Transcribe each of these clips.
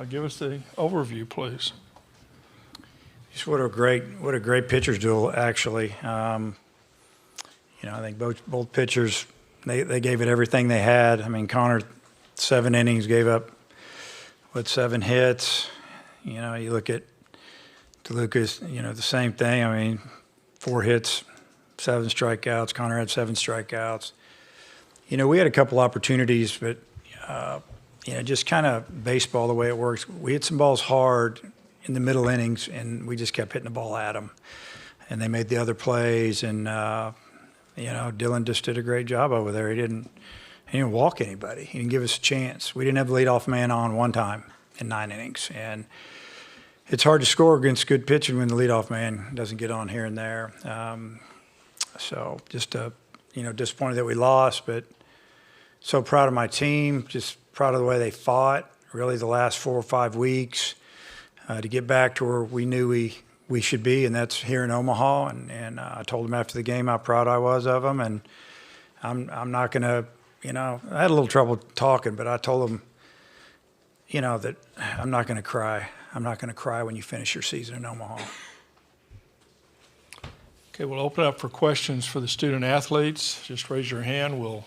Give us the overview, please. Just what a great pitchers duel, actually. I think both pitchers, they gave it everything they had. I mean, Connor, 7 innings, gave up 7 hits. You look at DeLucas, the same thing. I mean, 4 hits, 7 strikeouts. Connor had 7 strikeouts. We had a couple opportunities, but just kind of baseball the way it works. We hit some balls hard in the middle innings, and we just kept hitting the ball at them. And they made the other plays, and Dylan just did a great job over there. He didn't walk anybody. He didn't give us a chance. We didn't have the leadoff man on one time in 9 innings, and it's hard to score against good pitching when the leadoff man doesn't get on here and there. So just disappointed that we lost, but so proud of my team. Just proud of the way they fought. Really, the last 4 or 5 weeks to get back to where we knew we should be, and that's here in Omaha. And I told them after the game how proud I was of them, and I'm not going to. I had a little trouble talking, but I told them, that I'm not going to cry. I'm not going to cry when you finish your season in Omaha. Okay, we'll open up for questions for the student athletes. Just raise your hand. We'll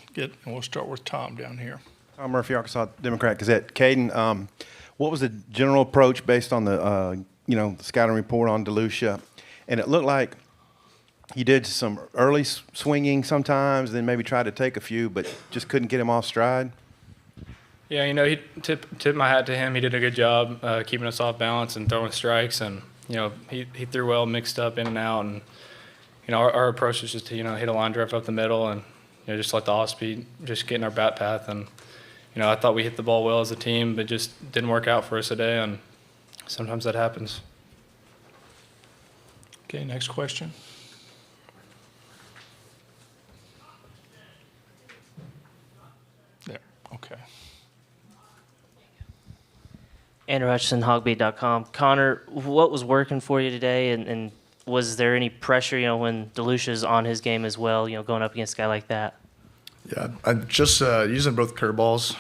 start with Tom down here. Tom Murphy, Arkansas Democrat-Gazette. Caden, what was the general approach based on the the scouting report on DeLucia? And it looked like you did some early swinging sometimes, then maybe tried to take a few, but just couldn't get him off stride. Yeah, he tip my hat to him. He did a good job keeping us off balance and throwing strikes, and he threw well, mixed up in and out, and our approach is just to hit a line drive up the middle and just let the off speed just get in our bat path. And I thought we hit the ball well as a team, but just didn't work out for us today, and sometimes that happens. Okay, next question. There, okay. Andrew Hutchison, hogbeat.com. Connor, what was working for you today, and was there any pressure, when DeLucia's on his game as well, going up against a guy like that? Yeah, I just using both curveballs,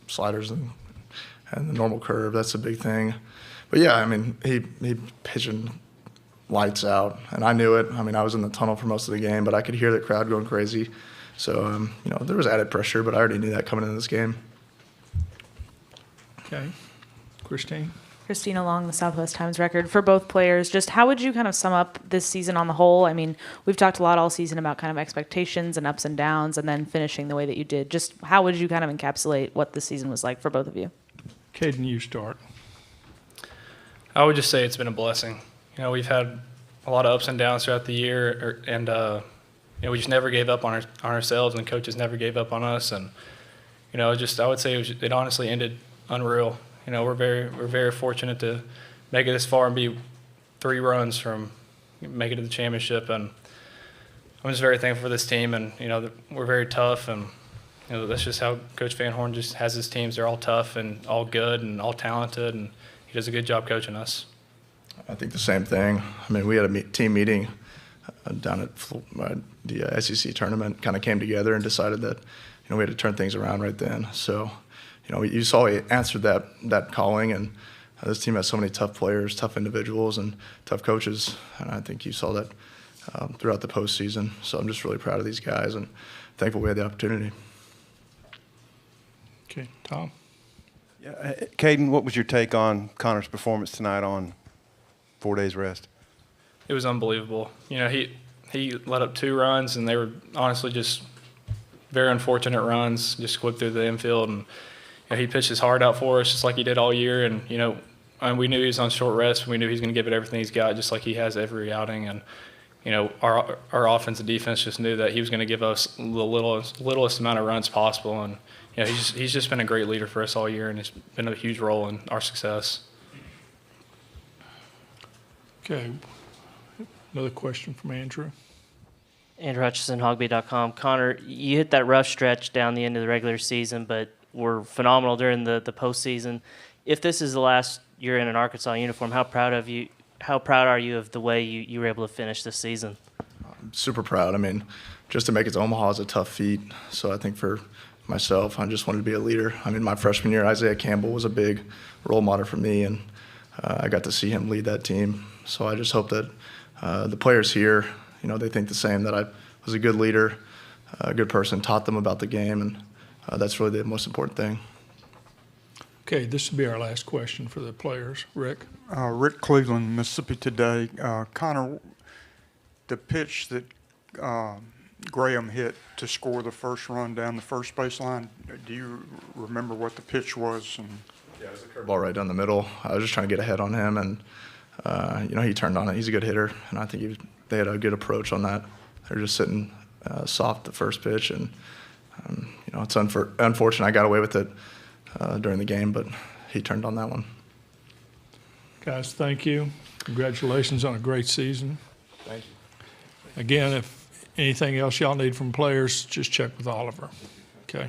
sliders and the normal curve. That's a big thing. But yeah, I mean, he pitching lights out, and I knew it. I mean, I was in the tunnel for most of the game, but I could hear the crowd going crazy. So there was added pressure, but I already knew that coming into this game. Okay, Christine. Christina Long, the Southwest Times Record. For both players, just how would you kind of sum up this season on the whole? I mean, we've talked a lot all season about kind of expectations and ups and downs, and then finishing the way that you did. Just how would you kind of encapsulate what the season was like for both of you? Caden, you start. I would just say it's been a blessing. We've had a lot of ups and downs throughout the year, and we just never gave up on ourselves, and coaches never gave up on us. And I would say it honestly ended unreal. We're very fortunate to make it this far and be 3 runs from making it to the championship. And I'm just very thankful for this team. And we're very tough, and that's just how Coach Van Horn just has his teams. They're all tough and all good and all talented, and he does a good job coaching us. I think the same thing. I mean, we had a team meeting down at the SEC tournament, kind of came together and decided that we had to turn things around right then. So. You saw he answered that calling, and this team has so many tough players, tough individuals, and tough coaches. And I think you saw that throughout the postseason. So I'm just really proud of these guys and thankful we had the opportunity. Okay, Tom. Yeah, Caden, what was your take on Connor's performance tonight on 4 days rest? It was unbelievable. He let up 2 runs, and they were honestly just very unfortunate runs, just squib through the infield. And he pitched his heart out for us just like he did all year. And, and we knew he was on short rest, and we knew he was going to give it everything he's got, just like he has every outing. And, our offense and defense just knew that he was going to give us the littlest amount of runs possible. And, he's just been a great leader for us all year, and it's been a huge role in our success. Okay, another question from Andrew. Andrew Hutchison, hogbeat.com. Connor, you hit that rough stretch down the end of the regular season, but were phenomenal during the postseason. If this is the last year in an Arkansas uniform, how proud are you of the way you were able to finish this season? I'm super proud. I mean, just to make it to Omaha is a tough feat. So I think for myself. I just wanted to be a leader. I mean, my freshman year, Isaiah Campbell was a big role model for me, and I got to see him lead that team. So I just hope that the players here, they think the same, that I was a good leader, a good person, taught them about the game, and that's really the most important thing. Okay, this will be our last question for the players. Rick? Rick Cleveland, Mississippi Today. Connor, the pitch that Graham hit to score the first run down the first baseline, do you remember what the pitch was? And Yeah, it was a curveball right down the middle. I was just trying to get ahead on him, and he turned on it. He's a good hitter, and I think they had a good approach on that. They were just sitting soft the first pitch, and it's unfortunate I got away with it during the game, but he turned on that one. Guys, thank you. Congratulations on a great season. Thank you. Again, if anything else y'all need from players, just check with Oliver. Okay?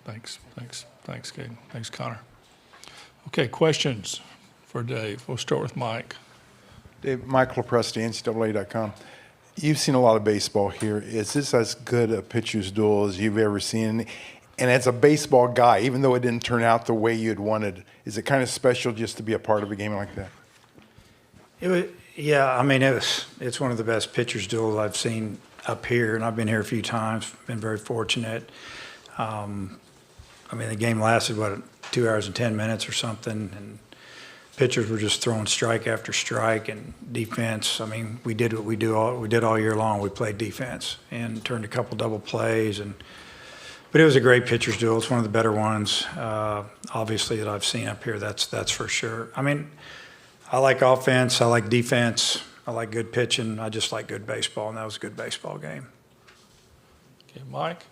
Thanks, Caden. Thanks, Connor. Okay, questions for Dave. We'll start with Mike. Dave, Michael Lepresti, NCAA.com. You've seen a lot of baseball here. Is this as good a pitcher's duel as you've ever seen? And as a baseball guy, even though it didn't turn out the way you'd wanted, is it kind of special just to be a part of a game like that? It's one of the best pitcher's duels I've seen up here, and I've been here a few times, been very fortunate. The game lasted, 2 hours and 10 minutes or something, and pitchers were just throwing strike after strike, and defense. We did what we did all year long. We played defense and turned a couple double plays, but it was a great pitcher's duel. It's one of the better ones, obviously, that I've seen up here. That's for sure. I like offense. I like defense. I like good pitching. I just like good baseball, and that was a good baseball game. Okay, Mike?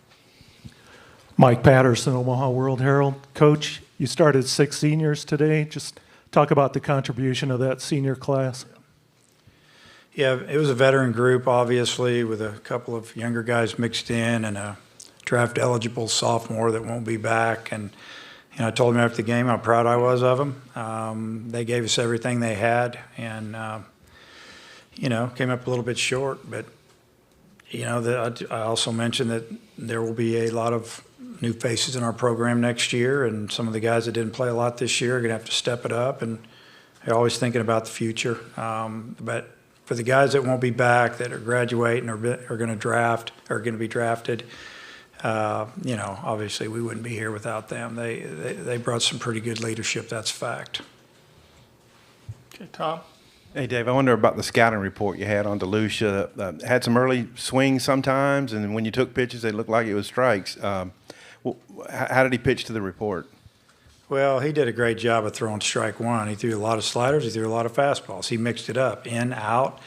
Mike Patterson, Omaha World Herald. Coach, you started 6 seniors today. Just talk about the contribution of that senior class. Yeah, it was a veteran group, obviously, with a couple of younger guys mixed in and a draft-eligible sophomore that won't be back. And I told them after the game how proud I was of them. They gave us everything they had, and came up a little bit short. But I also mentioned that there will be a lot of new faces in our program next year, and some of the guys that didn't play a lot this year are going to have to step it up, and they're always thinking about the future. But for the guys that won't be back, that are graduating or are going to be drafted, obviously we wouldn't be here without them. They brought some pretty good leadership. That's a fact. Okay, Tom? Hey, Dave, I wonder about the scouting report you had on DeLucia. Had some early swings sometimes, and when you took pitches, they looked like it was strikes. How did he pitch to the report? Well, he did a great job of throwing strike one. He threw a lot of sliders. He threw a lot of fastballs. He mixed it up, in, out.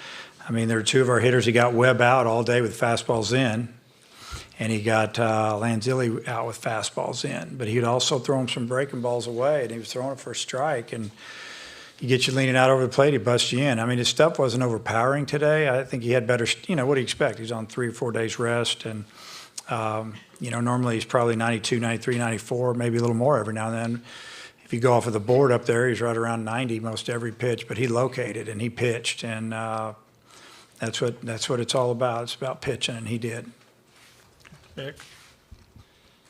There were 2 of our hitters. He got Webb out all day with fastballs in, and he got Lanzilli out with fastballs in. But he'd also throw him some breaking balls away, and he was throwing it for a strike. And he gets you leaning out over the plate, he busts you in. His stuff wasn't overpowering today. I think he had better, what do you expect? He's on 3 or 4 days rest, and normally he's probably 92, 93, 94, maybe a little more every now and then. If you go off of the board up there, he's right around 90 most every pitch, but he located and he pitched, and that's what it's all about. It's about pitching, and he did.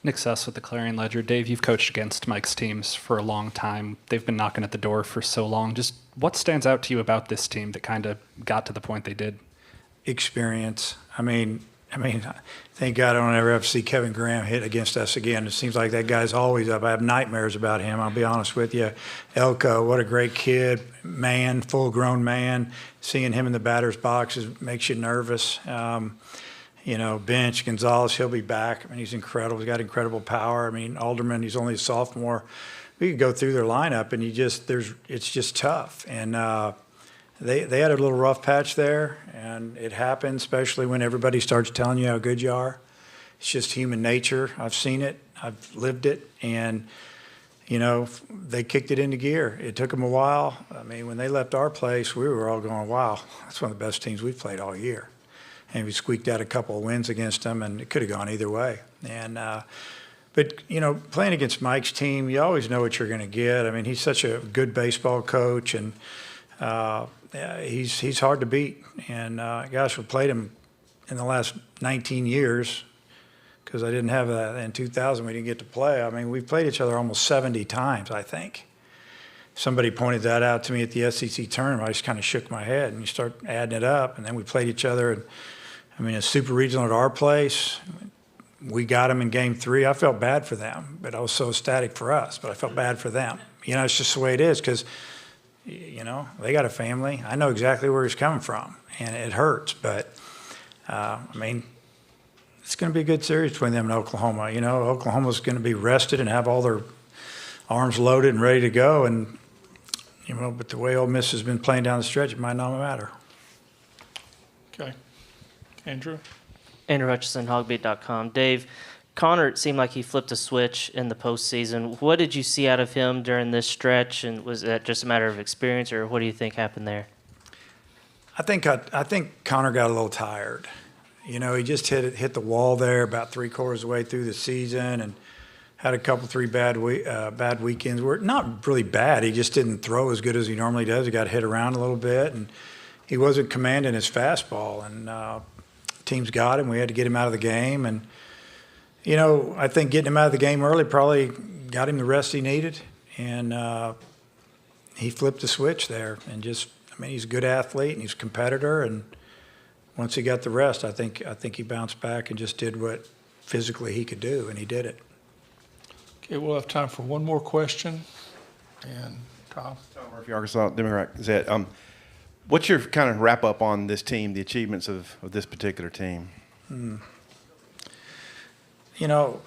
Nick Suss with the Clarion Ledger. Dave, you've coached against Mike's teams for a long time. They've been knocking at the door for so long. Just what stands out to you about this team that kind of got to the point they did? Experience. Thank God I don't ever have to see Kevin Graham hit against us again. It seems like that guy's always up. I have nightmares about him, I'll be honest with you. Elko, what a great kid, man, full-grown man. Seeing him in the batter's box makes you nervous. Bench, Gonzalez, he'll be back. He's incredible. He's got incredible power. Alderman, he's only a sophomore. We could go through their lineup, and it's just tough. And they had a little rough patch there, and it happens, especially when everybody starts telling you how good you are. It's just human nature. I've seen it. I've lived it. And, they kicked it into gear. It took them a while. When they left our place, we were all going, wow, that's one of the best teams we've played all year. And we squeaked out a couple of wins against them, and it could have gone either way. And but playing against Mike's team, you always know what you're going to get. He's such a good baseball coach, and Yeah, he's hard to beat. And gosh, we played him in the last 19 years because I didn't have that in 2000. We didn't get to play. I mean, we've played each other almost 70 times, I think. Somebody pointed that out to me at the SEC tournament. I just kind of shook my head, and you start adding it up. And then we played each other. And I mean, a super regional at our place. We got them in game 3. I felt bad for them, but I was so ecstatic for us. But I felt bad for them. You know, it's just the way it is because, you know, they got a family. I know exactly where he's coming from, and it hurts. But, I mean, it's going to be a good series between them and Oklahoma. You know, Oklahoma's going to be rested and have all their arms loaded and ready to go. And, you know, but the way Ole Miss has been playing down the stretch, it might not matter. Okay. Andrew? Andrew Hutchison, hogbeat.com. Dave, Connor, it seemed like he flipped a switch in the postseason. What did you see out of him during this stretch, and was that just a matter of experience, or what do you think happened there? I think Connor got a little tired. You know, he just hit the wall there about 3/4 of the way through the season, and had a couple, 3 bad weekends. Were not really bad. He just didn't throw as good as he normally does. He got hit around a little bit, and he wasn't commanding his fastball. And teams got him. We had to get him out of the game. And, you know, I think getting him out of the game early probably got him the rest he needed. And he flipped the switch there. And just, I mean, he's a good athlete, and he's a competitor. And once he got the rest, I think he bounced back and just did what physically he could do, and he did it. Okay, we'll have time for one more question. And Tom? Tom Murphy, Arkansas Democrat Gazette. What's your kind of wrap up on this team, the achievements of this particular team? You know,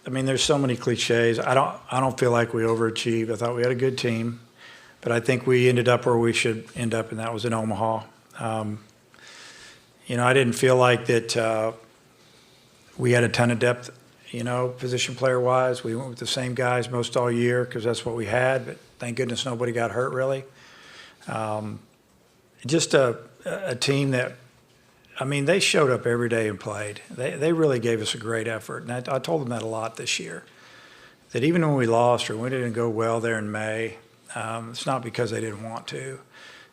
I mean, there's so many cliches. I don't feel like we overachieved. I thought we had a good team, but I think we ended up where we should end up, and that was in Omaha. You know, I didn't feel like that we had a ton of depth, you know, position player-wise. We went with the same guys most all year because that's what we had, but thank goodness nobody got hurt, really. Just a team that, I mean, they showed up every day and played. They really gave us a great effort, and I told them that a lot this year, that even when we lost or we didn't go well there in May, it's not because they didn't want to.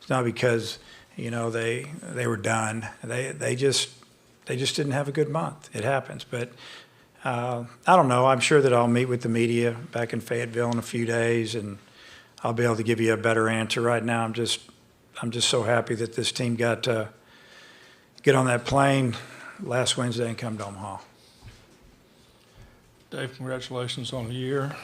It's not because, you know, they were done. They just didn't have a good month. It happens. But I don't know. I'm sure that I'll meet with the media back in Fayetteville in a few days, and I'll be able to give you a better answer. Right now, I'm just so happy that this team got to get on that plane last Wednesday and come to Omaha. Dave, congratulations on the year.